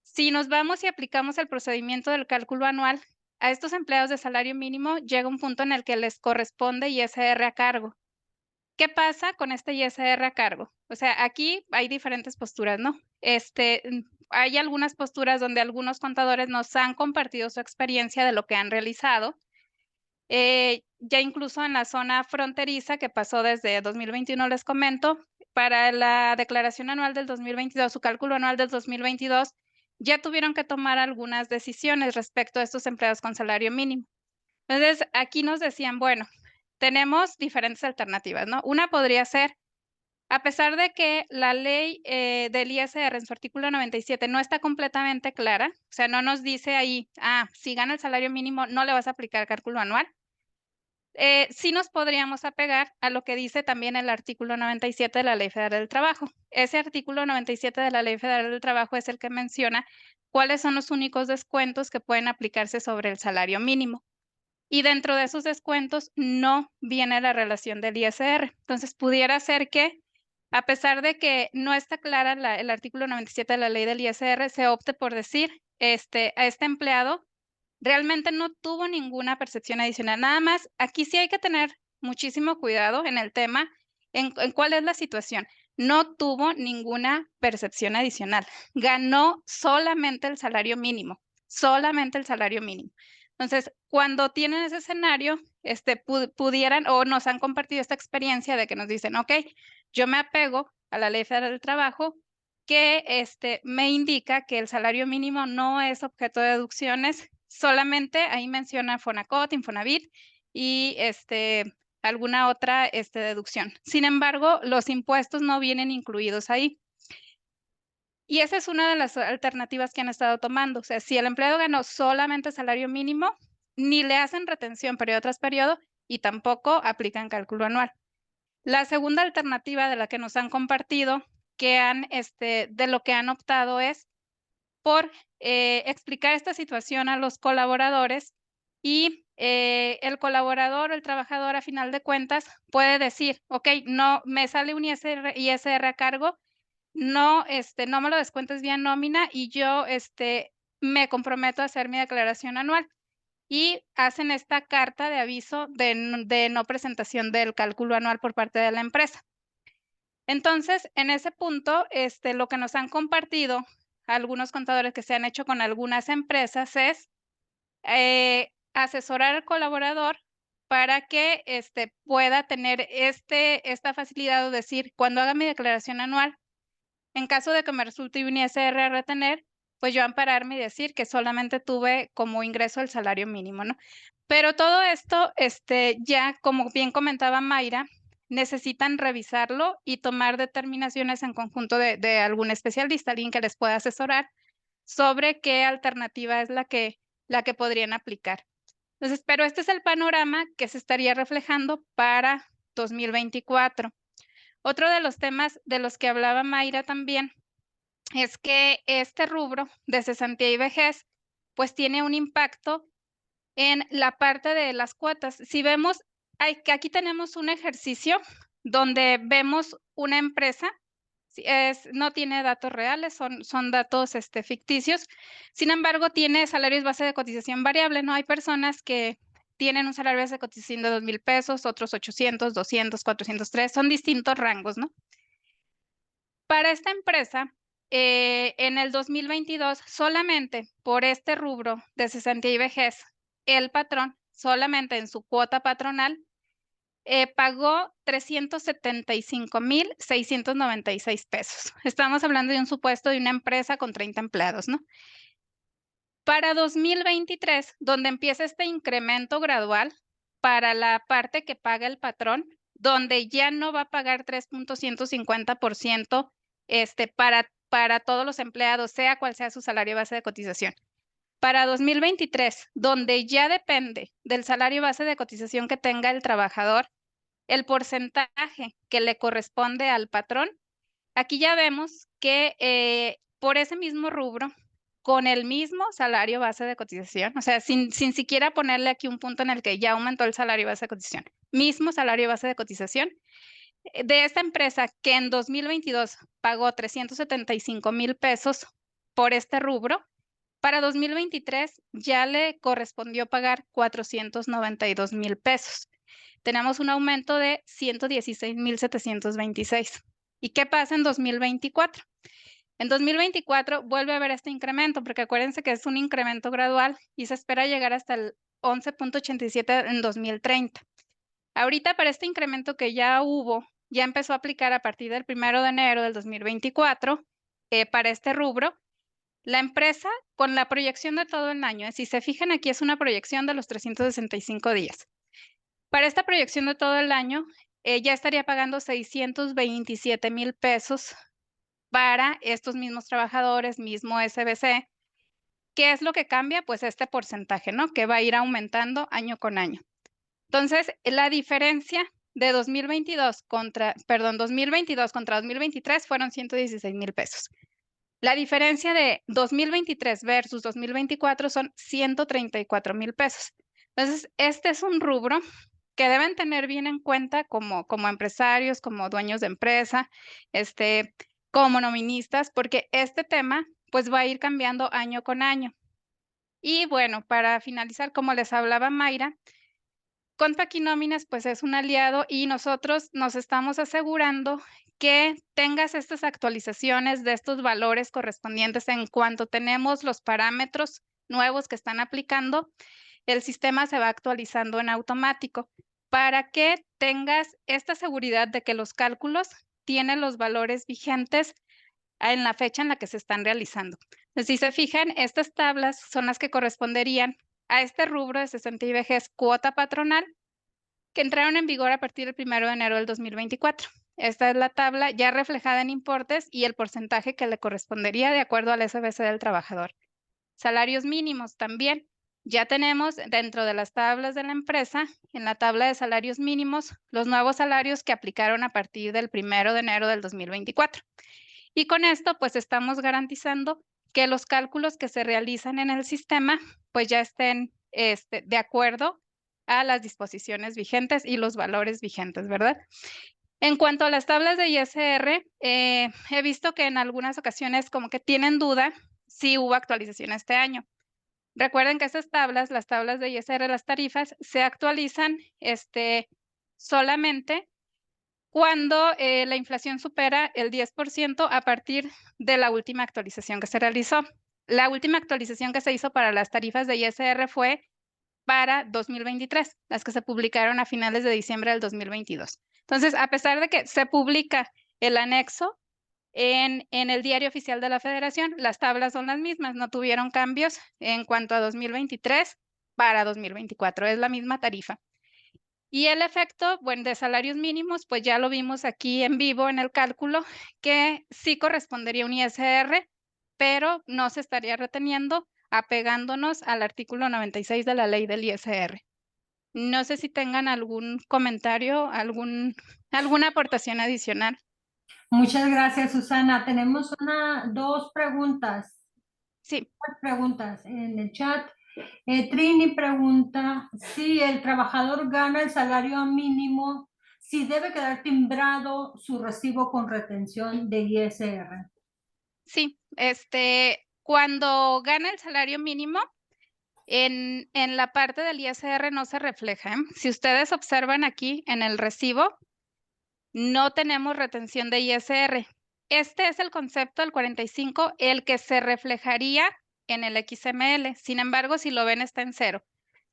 Si nos vamos y aplicamos el procedimiento del cálculo anual, a estos empleados de salario mínimo llega un punto en el que les corresponde ISR a cargo. ¿Qué pasa con este ISR a cargo? O sea, aquí hay diferentes posturas, ¿no? Hay algunas posturas donde algunos contadores nos han compartido su experiencia de lo que han realizado. Ya incluso en la zona fronteriza que pasó desde 2021, les comento, para la declaración anual del 2022, su cálculo anual del 2022, ya tuvieron que tomar algunas decisiones respecto a estos empleados con salario mínimo. Entonces, aquí nos decían, bueno, tenemos diferentes alternativas, ¿no? Una podría ser, a pesar de que la ley del ISR en su artículo 97 no está completamente clara, o sea, no nos dice ahí, si gana el salario mínimo no le vas a aplicar cálculo anual. sí nos podríamos apegar a lo que dice también el artículo 97 de la Ley Federal del Trabajo. Ese artículo 97 de la Ley Federal del Trabajo es el que menciona cuáles son los únicos descuentos que pueden aplicarse sobre el salario mínimo. Y dentro de esos descuentos no viene la relación del ISR. Entonces, pudiera ser que, a pesar de que no está clara el artículo 97 de la ley del ISR, se opte por decir, a este empleado realmente no tuvo ninguna percepción adicional. Nada más, aquí sí hay que tener muchísimo cuidado en el tema, en cuál es la situación. No tuvo ninguna percepción adicional. Ganó solamente el salario mínimo, solamente el salario mínimo. Entonces, cuando tienen ese escenario, pudieran o nos han compartido esta experiencia de que nos dicen, ok, yo me apego a la Ley Federal del Trabajo, que me indica que el salario mínimo no es objeto de deducciones, solamente ahí menciona Fonacot, Infonavit y alguna otra deducción. Sin embargo, los impuestos no vienen incluidos ahí. Y esa es una de las alternativas que han estado tomando. O sea, si el empleado ganó solamente salario mínimo, ni le hacen retención periodo tras periodo y tampoco aplican cálculo anual. La segunda alternativa de la que nos han compartido, de lo que han optado es por explicar esta situación a los colaboradores y el colaborador o el trabajador a final de cuentas puede decir, ok, no me sale un ISR a cargo, no, no me lo descuentes vía nómina y yo me comprometo a hacer mi declaración anual. Y hacen esta carta de aviso de no presentación del cálculo anual por parte de la empresa. Entonces, en ese punto, lo que nos han compartido algunos contadores que se han hecho con algunas empresas es asesorar al colaborador para que pueda tener esta facilidad de decir, cuando haga mi declaración anual, en caso de que me resulte un ISR a retener, pues yo ampararme y decir que solamente tuve como ingreso el salario mínimo, ¿no? Pero todo esto, ya como bien comentaba Mayra, necesitan revisarlo y tomar determinaciones en conjunto de algún especialista, alguien que les pueda asesorar sobre qué alternativa es la que podrían aplicar. Entonces, pero este es el panorama que se estaría reflejando para 2024. Otro de los temas de los que hablaba Mayra también es que este rubro de cesantía y vejez, pues tiene un impacto en la parte de las cuotas. Si vemos, que aquí tenemos un ejercicio donde vemos una empresa, no tiene datos reales, son datos ficticios. Sin embargo, tiene salarios base de cotización variable, ¿no? Hay personas que tienen un salario base de cotización de 2,000 pesos, otros 800, 200, 403, son distintos rangos, ¿no? Para esta empresa, en el 2022, solamente por este rubro de cesantía y vejez, el patrón, solamente en su cuota patronal, pagó 375,696 pesos. Estamos hablando de un supuesto de una empresa con 30 empleados, ¿no? Para 2023, donde empieza este incremento gradual para la parte que paga el patrón, donde ya no va a pagar 3.150% para todos los empleados, sea cual sea su salario base de cotización. Para 2023, donde ya depende del salario base de cotización que tenga el trabajador, el porcentaje que le corresponde al patrón, aquí ya vemos que por ese mismo rubro, con el mismo salario base de cotización, o sea, sin siquiera ponerle aquí un punto en el que ya aumentó el salario base de cotización, mismo salario base de cotización, de esta empresa que en 2022 pagó 375,000 pesos por este rubro, para 2023 ya le correspondió pagar 492,000 pesos. Tenemos un aumento de 116,726. ¿Y qué pasa en 2024? En 2024 vuelve a haber este incremento, porque acuérdense que es un incremento gradual y se espera llegar hasta el 11.87 en 2030. Ahorita para este incremento que ya hubo, ya empezó a aplicar a partir del 1 de enero del 2024 para este rubro, la empresa con la proyección de todo el año, si se fijan aquí es una proyección de los 365 días. Para esta proyección de todo el año, ya estaría pagando 627,000 pesos para estos mismos trabajadores, mismo SBC. ¿Qué es lo que cambia? Pues este porcentaje, ¿no? Que va a ir aumentando año con año. Entonces, la diferencia de 2022 contra 2023 fueron 116,000 pesos. La diferencia de 2023 versus 2024 son 134,000 pesos. Entonces, este es un rubro que deben tener bien en cuenta como empresarios, como dueños de empresa, como noministas, porque este tema pues va a ir cambiando año con año. Y bueno, para finalizar, como les hablaba Mayra, Contaquinóminas pues es un aliado y nosotros nos estamos asegurando que tengas estas actualizaciones de estos valores correspondientes en cuanto tenemos los parámetros nuevos que están aplicando, el sistema se va actualizando en automático para que tengas esta seguridad de que los cálculos tienen los valores vigentes en la fecha en la que se están realizando. Entonces, si se fijan, estas tablas son las que corresponderían a este rubro de cesantía y vejez cuota patronal que entraron en vigor a partir del 1 de enero del 2024. Esta es la tabla ya reflejada en importes y el porcentaje que le correspondería de acuerdo al SBC del trabajador. Salarios mínimos también. Ya tenemos dentro de las tablas de la empresa, en la tabla de salarios mínimos, los nuevos salarios que aplicaron a partir del 1 de enero del 2024. Y con esto, pues estamos garantizando que los cálculos que se realizan en el sistema, pues ya estén de acuerdo a las disposiciones vigentes y los valores vigentes, ¿verdad? En cuanto a las tablas de ISR, he visto que en algunas ocasiones como que tienen duda si hubo actualización este año. Recuerden que estas tablas, las tablas de ISR, las tarifas, se actualizan solamente cuando la inflación supera el 10% a partir de la última actualización que se realizó. La última actualización que se hizo para las tarifas de ISR fue para 2023, las que se publicaron a finales de diciembre del 2022. Entonces, a pesar de que se publica el anexo en el Diario Oficial de la Federación, las tablas son las mismas, no tuvieron cambios en cuanto a 2023 para 2024, es la misma tarifa. Y el efecto, bueno, de salarios mínimos, pues ya lo vimos aquí en vivo en el cálculo, que sí correspondería a un ISR, pero no se estaría reteniendo apegándonos al artículo 96 de la ley del ISR. No sé si tengan algún comentario, alguna aportación adicional. Muchas gracias, Susana. Tenemos dos preguntas. Sí, Preguntas en el chat. Trini pregunta si el trabajador gana el salario mínimo, si debe quedar timbrado su recibo con retención de ISR. sí. Cuando gana el salario mínimo, en la parte del ISR no se refleja. Si ustedes observan aquí en el recibo, no tenemos retención de ISR. Este es el concepto del 45, el que se reflejaría en el XML. Sin embargo, si lo ven, está en 0.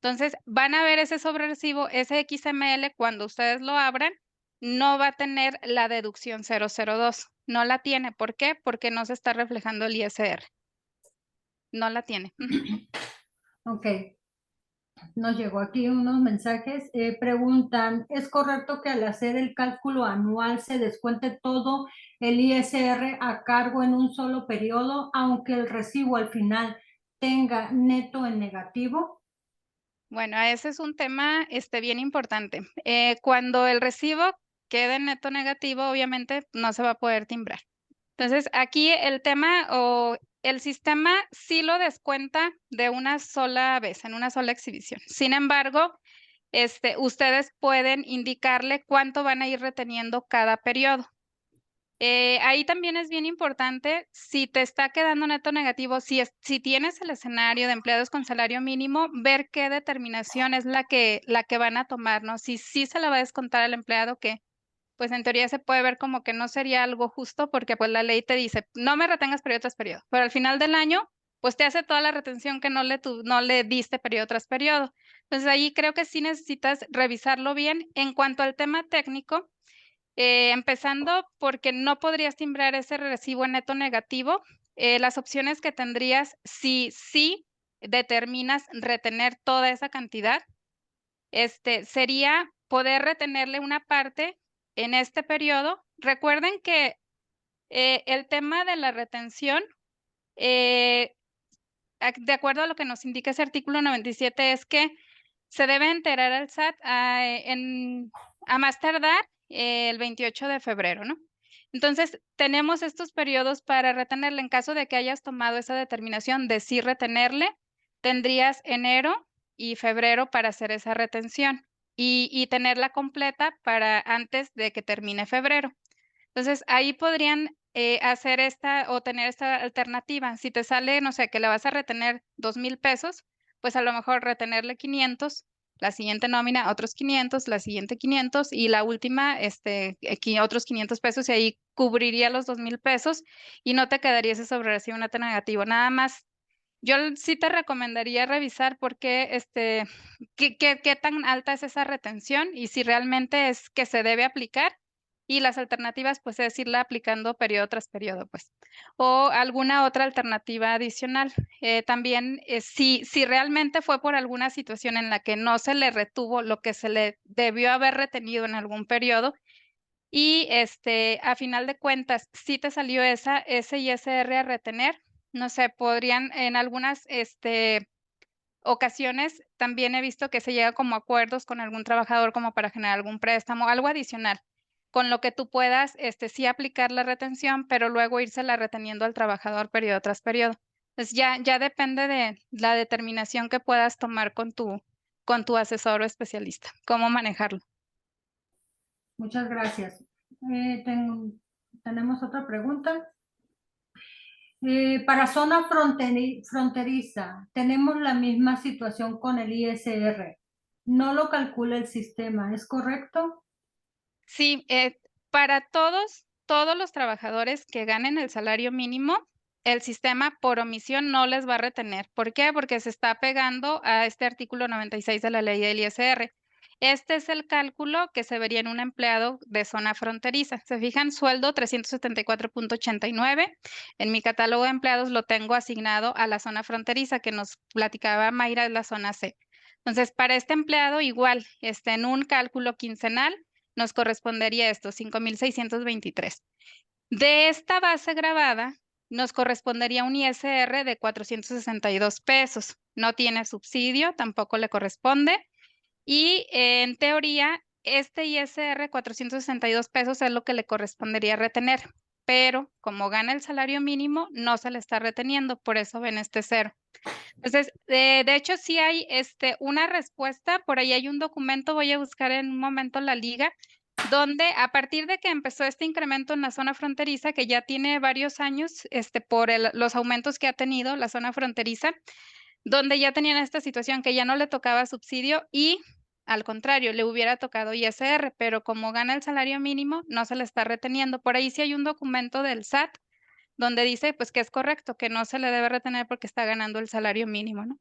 Entonces, van a ver ese sobrerecibo, ese XML, cuando ustedes lo abran, no va a tener la deducción 002. No la tiene. ¿Por qué? Porque no se está reflejando el ISR. No la tiene. Ok. Nos llegó aquí unos mensajes. Preguntan, ¿es correcto que al hacer el cálculo anual se descuente todo el ISR a cargo en un solo periodo, aunque el recibo al final tenga neto en negativo? Bueno, ese es un tema bien importante. Cuando el recibo quede en neto negativo, obviamente no se va a poder timbrar. Entonces, aquí el tema o el sistema sí lo descuenta de una sola vez, en una sola exhibición. Sin embargo, ustedes pueden indicarle cuánto van a ir reteniendo cada periodo. Ahí también es bien importante, si te está quedando neto negativo, si tienes el escenario de empleados con salario mínimo, ver qué determinación es la que van a tomar, ¿no? Si sí se la va a descontar al empleado, que pues en teoría se puede ver como que no sería algo justo porque pues la ley te dice, no me retengas periodo tras periodo, pero al final del año, pues te hace toda la retención que no le diste periodo tras periodo. Entonces ahí creo que sí necesitas revisarlo bien. En cuanto al tema técnico, empezando porque no podrías timbrar ese recibo en neto negativo. Las opciones que tendrías si sí determinas retener toda esa cantidad, sería poder retenerle una parte en este periodo. Recuerden que el tema de la retención, de acuerdo a lo que nos indica ese artículo 97, es que se debe enterar al SAT a más tardar el 28 de febrero, ¿no? Entonces, tenemos estos periodos para retenerle. En caso de que hayas tomado esa determinación de sí retenerle, tendrías enero y febrero para hacer esa retención y tenerla completa para antes de que termine febrero. Entonces, ahí podrían hacer esta o tener esta alternativa. Si te sale, no sé, que le vas a retener 2,000 pesos, pues a lo mejor retenerle 500, la siguiente nómina otros 500, la siguiente 500 y la última otros 500 pesos y ahí cubriría los 2,000 pesos y no te quedaría ese sobrerecibo neto negativo. Nada más, yo sí te recomendaría revisar por qué, qué tan alta es esa retención y si realmente es que se debe aplicar. Y las alternativas, pues, es irla aplicando periodo tras periodo, pues. O alguna otra alternativa adicional. También, si realmente fue por alguna situación en la que no se le retuvo lo que se le debió haber retenido en algún periodo y, a final de cuentas, sí te salió ese ISR a retener, no sé, podrían en algunas, ocasiones también he visto que se llega como a acuerdos con algún trabajador como para generar algún préstamo, algo adicional, con lo que tú puedas, sí aplicar la retención, pero luego írsela reteniendo al trabajador periodo tras periodo. Pues ya depende de la determinación que puedas tomar con tu asesor o especialista, cómo manejarlo. Muchas gracias. Tenemos otra pregunta. Para zona fronteriza, tenemos la misma situación con el ISR. No lo calcula el sistema, ¿es correcto? Sí, para todos los trabajadores que ganen el salario mínimo, el sistema por omisión no les va a retener. ¿Por qué? Porque se está pegando a este artículo 96 de la ley del ISR. Este es el cálculo que se vería en un empleado de zona fronteriza. Se fijan, sueldo 374.89. En mi catálogo de empleados lo tengo asignado a la zona fronteriza que nos platicaba Mayra, es la zona C. Entonces, para este empleado igual, en un cálculo quincenal, nos correspondería esto, 5,623. De esta base grabada, nos correspondería un ISR de 462 pesos. No tiene subsidio, tampoco le corresponde. Y en teoría, este ISR 462 pesos es lo que le correspondería retener. Pero como gana el salario mínimo, no se le está reteniendo, por eso ven este cero. Entonces, de hecho, sí hay una respuesta, por ahí hay un documento, voy a buscar en un momento la liga, donde a partir de que empezó este incremento en la zona fronteriza, que ya tiene varios años, por los aumentos que ha tenido la zona fronteriza, donde ya tenían esta situación que ya no le tocaba subsidio y al contrario, le hubiera tocado ISR, pero como gana el salario mínimo, no se le está reteniendo. Por ahí sí hay un documento del SAT donde dice pues que es correcto, que no se le debe retener porque está ganando el salario mínimo, ¿no?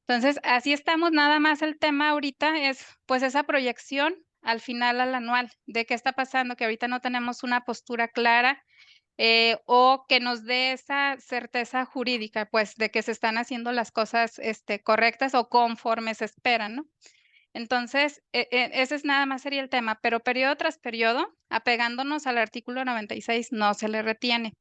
Entonces, así estamos, nada más el tema ahorita es pues esa proyección al final al anual de qué está pasando, que ahorita no tenemos una postura clara o que nos dé esa certeza jurídica, pues de que se están haciendo las cosas correctas o conforme se esperan, ¿no? Entonces, ese es nada más sería el tema, pero periodo tras periodo, apegándonos al artículo 96, no se le retiene.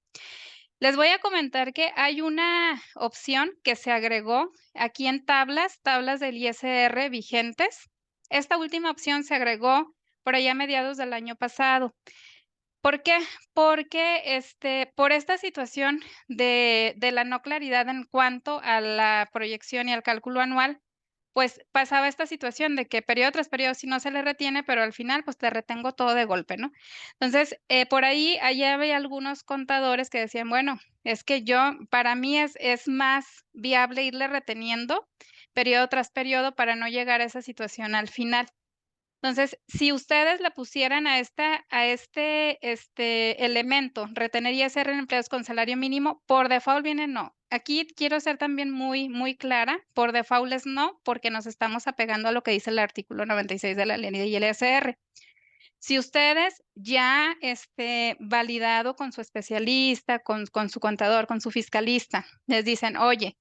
Les voy a comentar que hay una opción que se agregó aquí en tablas del ISR vigentes. Esta última opción se agregó por allá a mediados del año pasado. ¿Por qué? Porque por esta situación de la no claridad en cuanto a la proyección y al cálculo anual, pues pasaba esta situación de que periodo tras periodo si no se le retiene, pero al final pues te retengo todo de golpe, ¿no? Entonces, por ahí allá había algunos contadores que decían, bueno, es que para mí es más viable irle reteniendo periodo tras periodo para no llegar a esa situación al final. Entonces, si ustedes le pusieran a este elemento, retener ISR en empleados con salario mínimo, por default viene no. Aquí quiero ser también muy, muy clara, por default es no, porque nos estamos apegando a lo que dice el artículo 96 de la ley de ISR. Si ustedes ya validado con su especialista, con su contador, con su fiscalista, les dicen, oye,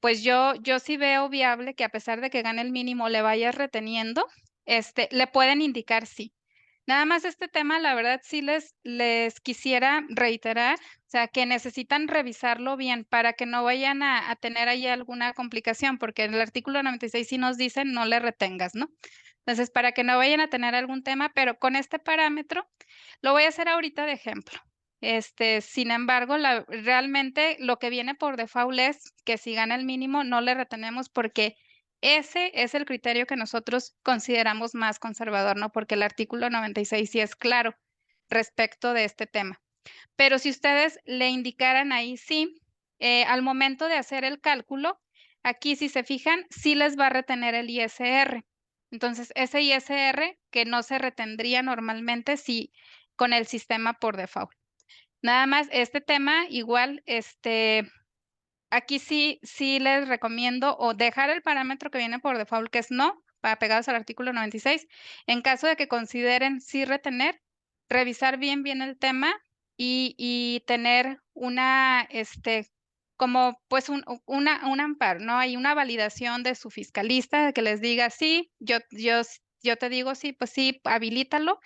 pues yo sí veo viable que a pesar de que gane el mínimo le vayas reteniendo, le pueden indicar sí. Nada más este tema, la verdad, sí les quisiera reiterar, o sea, que necesitan revisarlo bien para que no vayan a tener ahí alguna complicación, porque en el artículo 96 sí nos dice no le retengas, ¿no? Entonces, para que no vayan a tener algún tema, pero con este parámetro, lo voy a hacer ahorita de ejemplo. Sin embargo, realmente lo que viene por default es que si gana el mínimo, no le retenemos porque ese es el criterio que nosotros consideramos más conservador, ¿no? Porque el artículo 96 sí es claro respecto de este tema. Pero si ustedes le indicaran ahí sí, al momento de hacer el cálculo, aquí si se fijan, sí les va a retener el ISR. Entonces, ese ISR que no se retendría normalmente si con el sistema por default. Nada más, este tema igual, aquí sí les recomiendo o dejar el parámetro que viene por default, que es no, para pegados al artículo 96. En caso de que consideren sí retener, revisar bien el tema y tener una, como pues un amparo, ¿no? Hay una validación de su fiscalista de que les diga sí, yo te digo sí, pues sí, habilítalo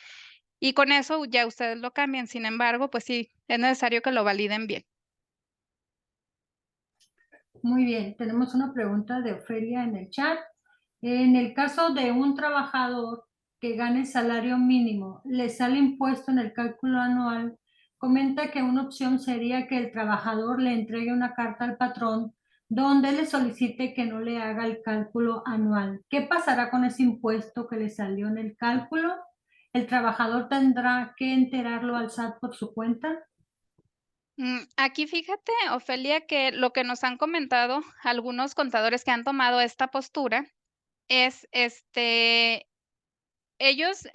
y con eso ya ustedes lo cambian. Sin embargo, pues sí, es necesario que lo validen bien. Muy bien, tenemos una pregunta de Ofelia en el chat. En el caso de un trabajador que gane salario mínimo, le sale impuesto en el cálculo anual, comenta que una opción sería que el trabajador le entregue una carta al patrón donde le solicite que no le haga el cálculo anual. ¿Qué pasará con ese impuesto que le salió en el cálculo? ¿El trabajador tendrá que enterarlo al SAT por su cuenta? Aquí fíjate, Ofelia, que lo que nos han comentado algunos contadores que han tomado esta postura es, ellos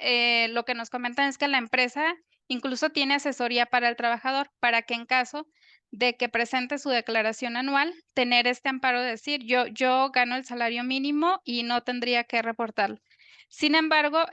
lo que nos comentan es que la empresa incluso tiene asesoría para el trabajador, para que en caso de que presente su declaración anual, tener este amparo de decir, yo gano el salario mínimo y no tendría que reportarlo. Sin embargo,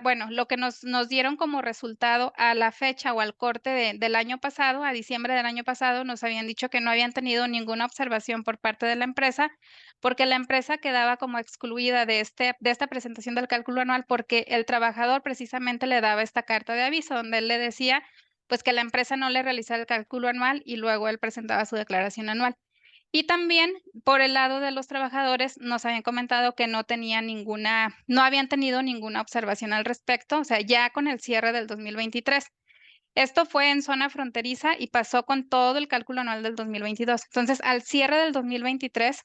bueno, lo que nos dieron como resultado a la fecha o al corte del año pasado, a diciembre del año pasado, nos habían dicho que no habían tenido ninguna observación por parte de la empresa, porque la empresa quedaba como excluida de esta presentación del cálculo anual, porque el trabajador precisamente le daba esta carta de aviso, donde él le decía, pues que la empresa no le realizara el cálculo anual y luego él presentaba su declaración anual. Y también por el lado de los trabajadores nos habían comentado que no habían tenido ninguna observación al respecto, o sea, ya con el cierre del 2023. Esto fue en zona fronteriza y pasó con todo el cálculo anual del 2022. Entonces, al cierre del 2023,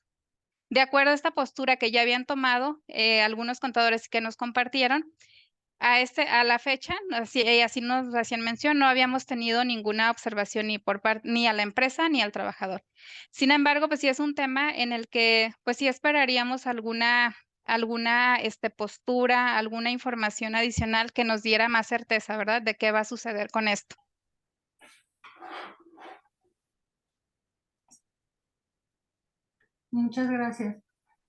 de acuerdo a esta postura que ya habían tomado algunos contadores que nos compartieron, a la fecha, así nos hacían mención, no habíamos tenido ninguna observación ni a la empresa ni al trabajador. Sin embargo, pues sí es un tema en el que pues sí esperaríamos alguna postura, alguna información adicional que nos diera más certeza, ¿verdad? De qué va a suceder con esto. Muchas gracias.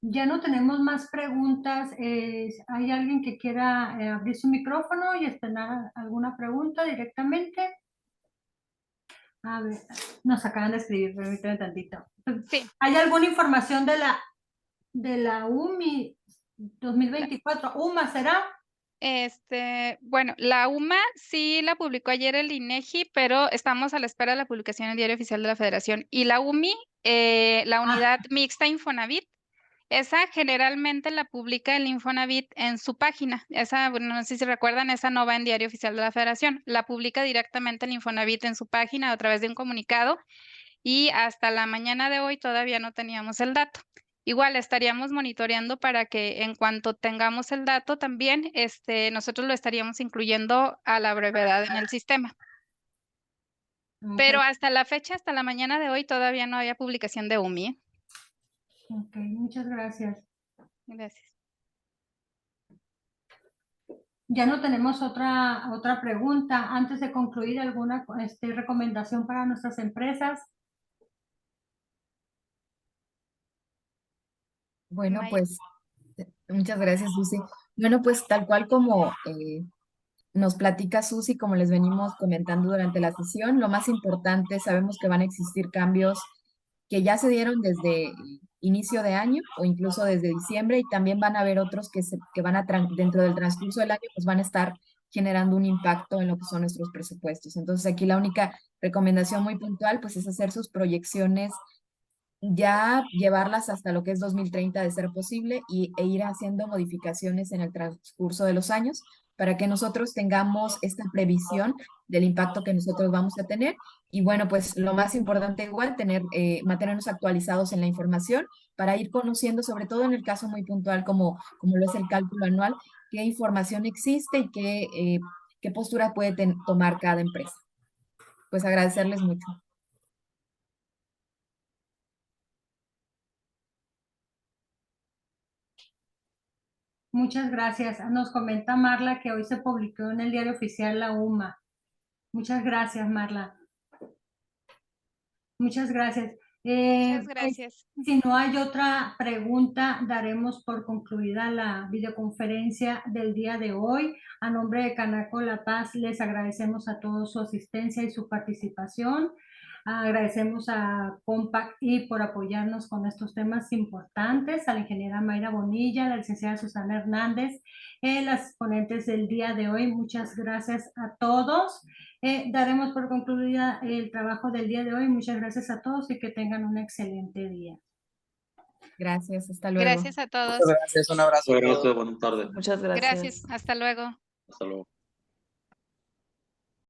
Ya no tenemos más preguntas. ¿Hay alguien que quiera abrir su micrófono y estrenar alguna pregunta directamente? A ver, nos acaban de escribir, permítame tantito. Sí. ¿Hay alguna información de la UMI 2024? ¿UMA será? Bueno, la UMA sí la publicó ayer el INEGI, pero estamos a la espera de la publicación en el Diario Oficial de la Federación. Y la UMI, la unidad mixta Infonavit, esa generalmente la publica el Infonavit en su página. Esa, bueno, no sé si recuerdan, esa no va en Diario Oficial de la Federación. La publica directamente el Infonavit en su página a través de un comunicado y hasta la mañana de hoy todavía no teníamos el dato. Igual estaríamos monitoreando para que en cuanto tengamos el dato también, nosotros lo estaríamos incluyendo a la brevedad en el sistema. Pero hasta la fecha, hasta la mañana de hoy, todavía no había publicación de UMI. Ok, muchas gracias. Gracias. Ya no tenemos otra pregunta. Antes de concluir, ¿alguna recomendación para nuestras empresas? Bueno, Maya. pues muchas gracias, Susi. Bueno, pues tal cual como nos platica Susi, como les venimos comentando durante la sesión, lo más importante, sabemos que van a existir cambios que ya se dieron desde inicio de año o incluso desde diciembre y también van a haber otros que van a, dentro del transcurso del año, pues van a estar generando un impacto en lo que son nuestros presupuestos. Entonces aquí la única recomendación muy puntual pues es hacer sus proyecciones, ya llevarlas hasta lo que es 2030 de ser posible e ir haciendo modificaciones en el transcurso de los años para que nosotros tengamos esta previsión del impacto que nosotros vamos a tener. Y bueno, pues lo más importante igual, mantenernos actualizados en la información para ir conociendo, sobre todo en el caso muy puntual como lo es el cálculo anual, qué información existe y qué postura puede tomar cada empresa. Pues agradecerles mucho. Muchas gracias. Nos comenta Marla que hoy se publicó en el diario oficial La UMA. Muchas gracias, Marla. Muchas gracias. Muchas gracias. Si no hay otra pregunta, daremos por concluida la videoconferencia del día de hoy. A nombre de Canaco La Paz, les agradecemos a todos su asistencia y su participación. Agradecemos a Compact y por apoyarnos con estos temas importantes, a la ingeniera Mayra Bonilla, a la licenciada Susana Hernández, las ponentes del día de hoy. Muchas gracias a todos. Daremos por concluida el trabajo del día de hoy. Muchas gracias a todos y que tengan un excelente día. Gracias, hasta luego. Gracias a todos. Muchas gracias, un abrazo. Muchas gracias, buenas tardes. Muchas gracias. Gracias, hasta luego. Hasta luego.